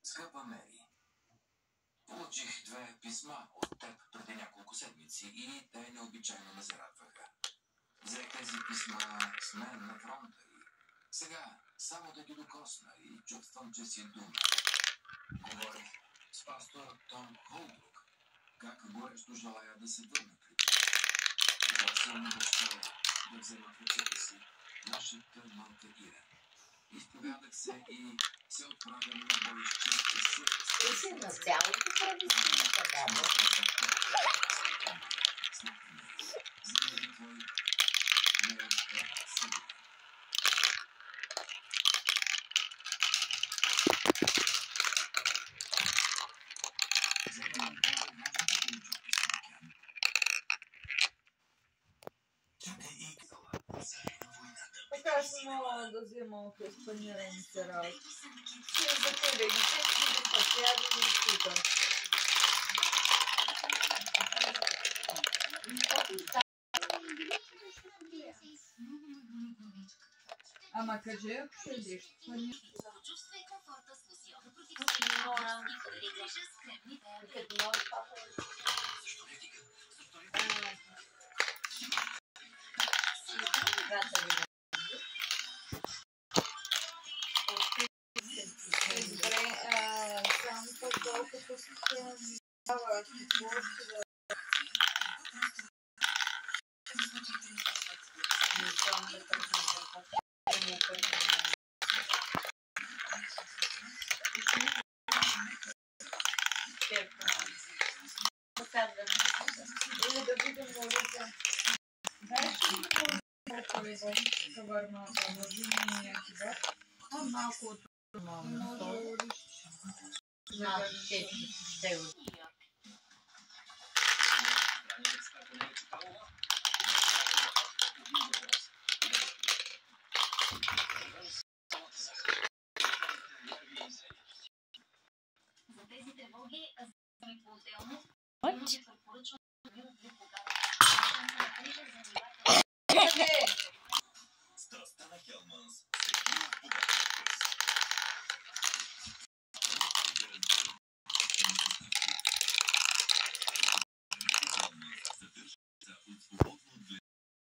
Скъпа Мери, получих 2 писма от теб преди няколко седмици и те необичайно ме зарадваха. Взех тези писма с мен на фронта и сега само да ги докосна и чувствам, че си дума. Говорих с пастор Том Холбрук. Как горещо желая да се върна при теб. Как съм обещал да взема в ръцете си нашата малка Ира. Изповядах се и се отправям на бой с чиста съвест. Ти си на цялото правителство тогава. Заради твой милък сигурен. Така аз не мога да взема от еспанираните работи. Ще за тебе ги чести да пътяда и тука. Ама кажи, ако ще ядеш, това нищо. Само по-долкото се става или да видим оръжие. Знаеш ли колко е в каварната? Може ли някакви бар? Малко от много. What?